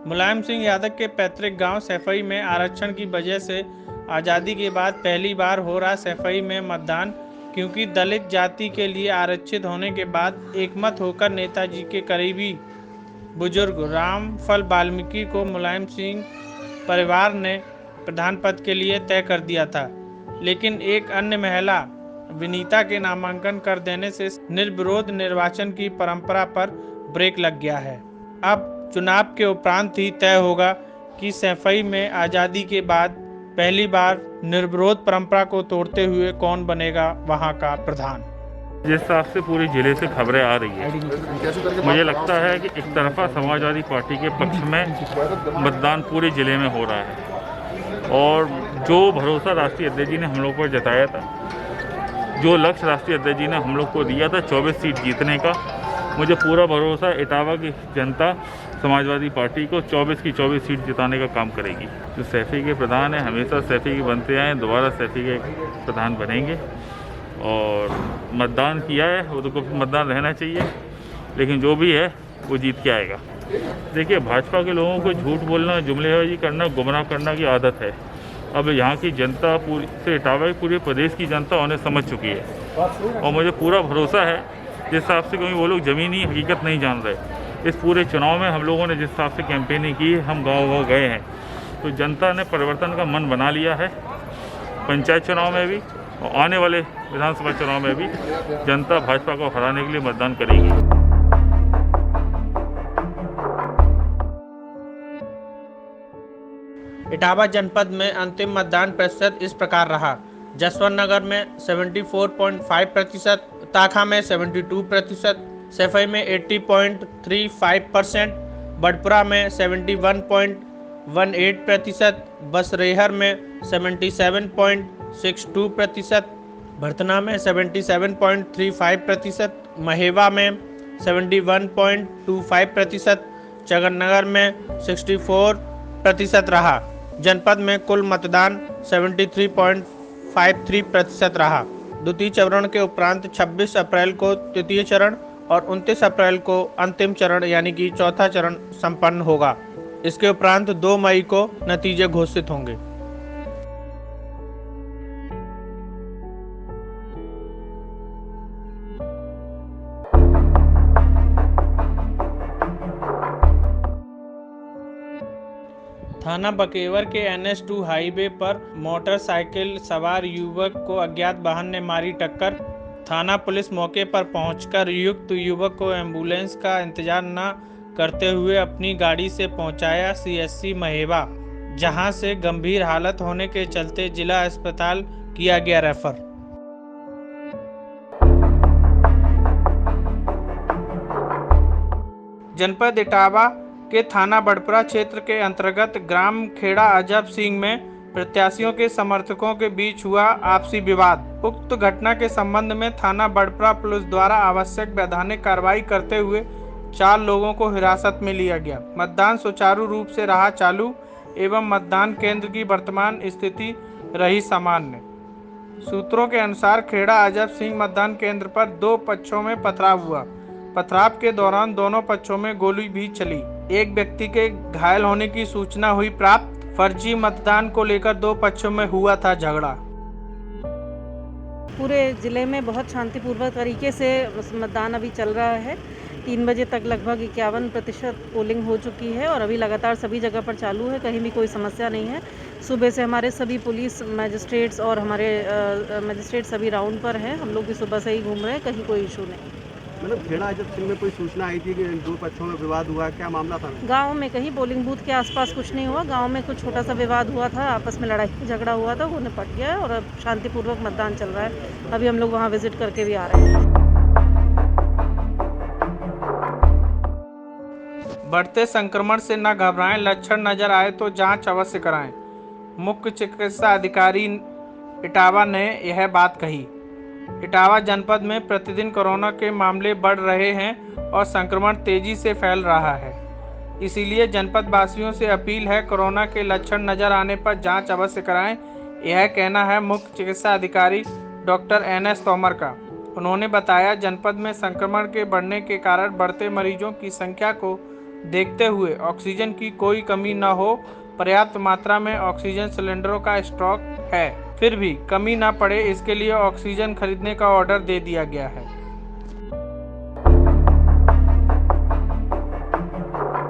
मुलायम सिंह यादव के पैतृक गांव सैफई में आरक्षण की वजह से आज़ादी के बाद पहली बार हो रहा सैफई में मतदान, क्योंकि दलित जाति के लिए आरक्षित होने के बाद एकमत होकर नेताजी के करीबी बुजुर्ग रामफल वाल्मीकि को मुलायम सिंह परिवार ने प्रधान पद के लिए तय कर दिया था। लेकिन एक अन्य महिला विनीता के नामांकन कर देने से निर्विरोध निर्वाचन की परंपरा पर ब्रेक लग गया है। अब चुनाव के उपरांत ही तय होगा कि सैफई में आज़ादी के बाद पहली बार निर्विरोध परंपरा को तोड़ते हुए कौन बनेगा वहां का प्रधान। जिस हिसाब से पूरे जिले से खबरें आ रही है, मुझे लगता है कि एक तरफा समाजवादी पार्टी के पक्ष में मतदान पूरे जिले में हो रहा है और जो भरोसा राष्ट्रीय अध्यक्ष जी ने हम लोग पर जताया था, जो लक्ष्य राष्ट्रीय अध्यक्ष जी ने हम लोग को दिया था 24 सीट जीतने का, मुझे पूरा भरोसा इटावा की जनता समाजवादी पार्टी को 24 की 24 सीट जिताने का काम करेगी। जो सैफई के प्रधान हैं हमेशा सैफई के बनते आए, दोबारा सैफई के प्रधान बनेंगे और मतदान किया है वो तो मतदान रहना चाहिए, लेकिन जो भी है वो जीत के आएगा। देखिए, भाजपा के लोगों को झूठ बोलना, जुमलेबाजी करना, गुमराह करना की आदत है। अब यहाँ की जनता पूरी से इटावा की पूरे प्रदेश की जनता उन्हें समझ चुकी है और मुझे पूरा भरोसा है जिस हिसाब से, क्योंकि वो लोग ज़मीनी हकीकत नहीं जान रहे। इस पूरे चुनाव में हम लोगों ने जिस हिसाब से कैंपेनिंग की, हम गाँव गए हैं, तो जनता ने परिवर्तन का मन बना लिया है। पंचायत चुनाव में भी और आने वाले विधानसभा चुनाव में भी जनता भाजपा को हराने के लिए मतदान करेगी। इटावा जनपद में अंतिम मतदान प्रतिशत इस प्रकार रहा। जसवंत नगर में 74.5%, ताखा में 72%, सैफई में 80.35%, बड़पुरा में 71.18%, बसरेहर में 77.62%, भरतना में 77.35%, महेवा में 71.25%, चगननगर में 64% रहा। जनपद में कुल मतदान 73.53% रहा। द्वितीय चरण के उपरांत 26 अप्रैल को तृतीय चरण और 29 अप्रैल को अंतिम चरण यानी कि चौथा चरण संपन्न होगा। इसके उपरांत 2 मई को नतीजे घोषित होंगे। थाना बकेवर के NH2 हाईवे पर मोटरसाइकिल सवार युवक को अज्ञात वाहन ने मारी टक्कर। थाना पुलिस मौके पर पहुंचकर युक्त युवक को एम्बुलेंस का इंतजार न करते हुए अपनी गाड़ी से पहुंचाया CSC महेवा, जहां से गंभीर हालत होने के चलते जिला अस्पताल किया गया रेफर। जनपद इटावा के थाना बड़पुरा क्षेत्र के अंतर्गत ग्राम खेड़ा अजब सिंह में प्रत्याशियों के समर्थकों के बीच हुआ आपसी विवाद। उक्त घटना के संबंध में थाना बड़पुरा पुलिस द्वारा आवश्यक वैधानिक कार्रवाई करते हुए 4 लोगों को हिरासत में लिया गया। मतदान सुचारू रूप से रहा चालू एवं मतदान केंद्र की वर्तमान स्थिति रही सामान्य। सूत्रों के अनुसार खेड़ा अजब सिंह मतदान केंद्र पर 2 पक्षों में पथराव हुआ। पथराव के दौरान दोनों पक्षों में गोली भी चली। एक व्यक्ति के घायल होने की सूचना हुई प्राप्त। फर्जी मतदान को लेकर 2 पक्षों में हुआ था झगड़ा। पूरे ज़िले में बहुत शांतिपूर्वक तरीके से मतदान अभी चल रहा है। 3 बजे तक लगभग 51% पोलिंग हो चुकी है और अभी लगातार सभी जगह पर चालू है, कहीं भी कोई समस्या नहीं है। सुबह से हमारे सभी पुलिस मजिस्ट्रेट्स और हमारे मजिस्ट्रेट सभी राउंड पर हैं। हम लोग भी सुबह से ही घूम रहे हैं, कहीं कोई इशू नहीं। मतलब खेड़ा अजब सिंह में कोई सूचना आई थी कि 2 पक्षों में विवाद हुआ, क्या मामला था? गांव में कहीं पोलिंग बूथ के आसपास कुछ नहीं हुआ। गांव में कुछ छोटा सा विवाद हुआ था, आपस में लड़ाई झगड़ा हुआ था, वो निपट गया है और अब शांतिपूर्वक मतदान चल रहा है। अभी हम लोग वहां विजिट करके भी आ रहे हैं। बढ़ते संक्रमण से न घबराएं, लक्षण नजर आए तो जांच अवश्य कराएं। मुख्य चिकित्सा अधिकारी इटावा ने यह बात कही। इटावा जनपद में प्रतिदिन कोरोना के मामले बढ़ रहे हैं और संक्रमण तेजी से फैल रहा है, इसीलिए जनपद वासियों से अपील है, कोरोना के लक्षण नजर आने पर जांच अवश्य कराएं। यह कहना है मुख्य चिकित्सा अधिकारी डॉक्टर NS तोमर का। उन्होंने बताया, जनपद में संक्रमण के बढ़ने के कारण बढ़ते मरीजों की संख्या को देखते हुए ऑक्सीजन की कोई कमी न हो, पर्याप्त मात्रा में ऑक्सीजन सिलेंडरों का स्टॉक है। फिर भी कमी न पड़े इसके लिए ऑक्सीजन खरीदने का ऑर्डर दे दिया गया है।